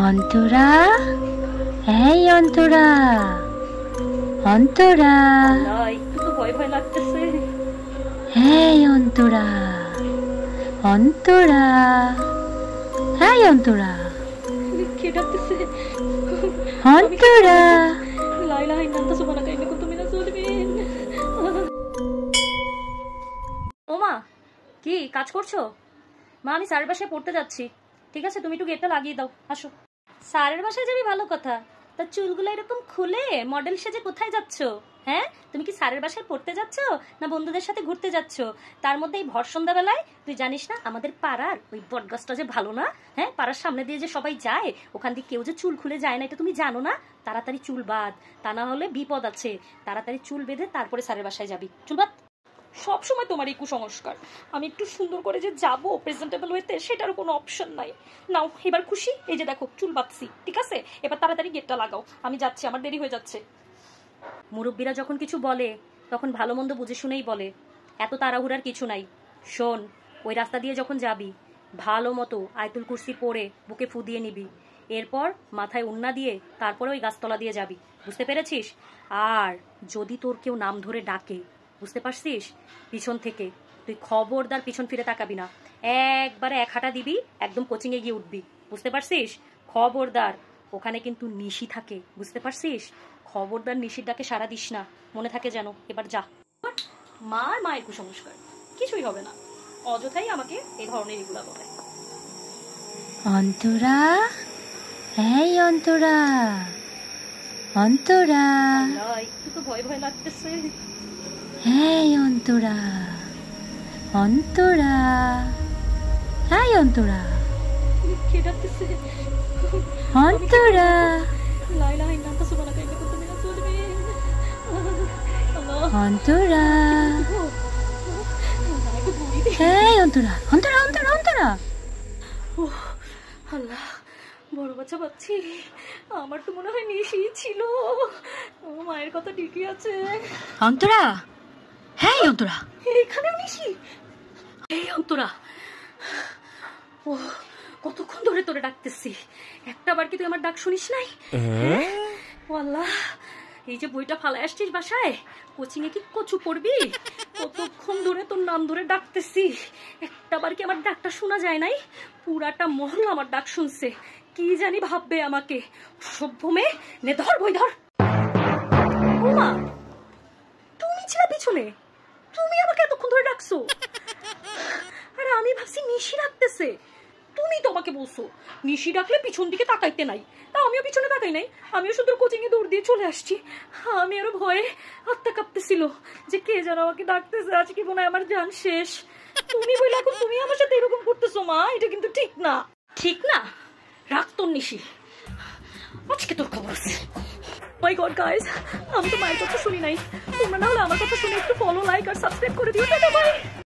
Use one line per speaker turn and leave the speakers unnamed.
অন্তরা, এই অন্তরা, অন্তরা,
একটু তো ভয় ভয় লাগতেছে।
এই অন্তরা, অন্তরা, এই অন্তরা,
কে ডাকতেছে?
অন্তরা।
লা ইলাহা ইল্লাল্লাহ সুবহানাকা ইন্নী কুনতু মিনাজ জালিমিন। ওমা, কি কাজ করছো? মা, আমি স্যারের বাসায় পড়তে যাচ্ছি। ঠিক আছে, তুমি একটু গেটটা লাগিয়ে দাও, আসো। স্যারের বাসায় যাবি, ভালো কথা। তা চুলগুলো এরকম খুলে মডেল সেজে কোথায় যাচ্ছ? হ্যাঁ, তুমি কি স্যারের বাসায় পড়তে যাচ্ছ না বন্ধুদের সাথে ঘুরতে যাচ্ছ? তার মধ্যে এই ভর সন্ধ্যাবেলায় তুই জানিস না আমাদের পাড়ার ওই বটগাছটা যে ভালো না? হ্যাঁ, পাড়ার সামনে দিয়ে যে সবাই যায়, ওখান দিয়ে কেউ যে চুল খুলে যায় না, এটা তুমি জানো না? তাড়াতাড়ি চুল বাঁধ, তা না হলে বিপদ আছে। তাড়াতাড়ি চুল বেঁধে তারপরে স্যারের বাসায় যাবি। চুল বাঁধ। সবসময় তোমার এই কুসংস্কার। আমি একটু সুন্দর করে যে যাবো প্রেজেন্টেবল ওয়েতে, সেটারও কোনো অপশন নাই। নাও, এবার খুশি? এই যে দেখো চুল বাঁধছি, ঠিক আছে? এবার তাড়াতাড়ি গেটটা লাগাও, আমি যাচ্ছি, আমার দেরি হয়ে যাচ্ছে। মুরব্বীরা যখন কিছু বলে তখন ভালো মন্দ বুঝে শুনেই বলে, এত তাড়াহুড়ার কিছু নাই। শোন, ওই রাস্তা দিয়ে যখন যাবি ভালো মতো আয়তুল কুরসি পড়ে বুকে ফু দিয়ে নিবি। এরপর মাথায় ওন্না দিয়ে তারপরে ওই গাছতলা দিয়ে যাবি, বুঝতে পেরেছিস? আর যদি তোর কেউ নাম ধরে ডাকে, বুঝতে পারছিস, পিছন থেকে তুই খবরদার পিছন ফিরে তাকাবি না। একবারে এক হাঁটা দিবি, একদম কোচিংয়ে গিয়ে উঠবি, বুঝতে পারছিস? খবরদার, ওখানে কিন্তু নিশি থাকে, বুঝতে পারছিস? খবরদার নিশির ডাকে সারা দিস না, মনে থাকে যেন। এবার যা। মায়ের কুসংস্কার, কিছুই হবে না, অযথাই আমাকে এই ধরনের এগুলা বলে।
অন্তরা, এই অন্তরা, অন্তরা,
একটু তো ভয় ভয় লাগতেছে।
এই অন্তরা, অন্তরা, এই অন্তরা,
কে ডাকতেছে?
অন্তরা,
লা ইলাহা ইল্লাল্লাহ সুবহানাকা ইন্নী কুনতু মিনাজ জালিমিন।
অন্তরা, এই অন্তরা, অন্তরা, অন্তরা, অন্তরা।
আল্লাহ, বড় বাচ্চা পাচ্ছি। আমার তো মনে হয় নিশি ছিল। ও, মায়ের কথা ঠিকই আছে।
অন্তরা, এই অন্তরা,
এখানেও নিশি? এই অন্তরা, ও কতক্ষণ ধরে তোরে ডাকতেছি, একটা বার কি তুই আমার ডাক শুনিস নাই? ও আল্লাহ, এই যে বইটা ফালাই আসছিস বাসায়, কোচিং এ কি কচু পড়বি? কতক্ষণ ধরে তোর নাম ধরে ডাকতেছি, একটা বার কি আমার ডাকটা শোনা যায় নাই? পুরাটা মহল আমার ডাক শুনছে, কি জানি ভাববে আমাকে। সভ্য মেয়ে, নে ধর বই ধর। ওমা, তুমি ছিলে পিছনে, তুমি আমাকে এতক্ষণ ধরে ডাকছো? আরে আমি ভাবছি নিশি ডাকতেছে, তুমি তো আমাকে বলছো নিশি ডাকলে পিছন দিকে তাকাইতে নাই। তা আমিও পিছনে তাকাই নাই, আমিও শুধু কোচিং এ দৌড় দিয়ে চলে আসছি। আমি আরো ভয়ে হাতটা কাঁপতেছিল যে কে যেন আমাকে ডাকতেছে, আজকে মনে হয় আমার জান শেষ। তুমি বলে এখন তুমি আমার সাথে এরকম করতেছো? মা, এটা কিন্তু ঠিক না। ঠিক না? রাখ তোর নিশি, আজকে তোর খবর আছে। মাই গড গাইস, আমি তো মায়ের কথা শুনি নাই। তোমরা না হলে আমার কথা শুনে একটু ফলো, লাইক আর সাবস্ক্রাইব করে দিও। টাটা, বাই।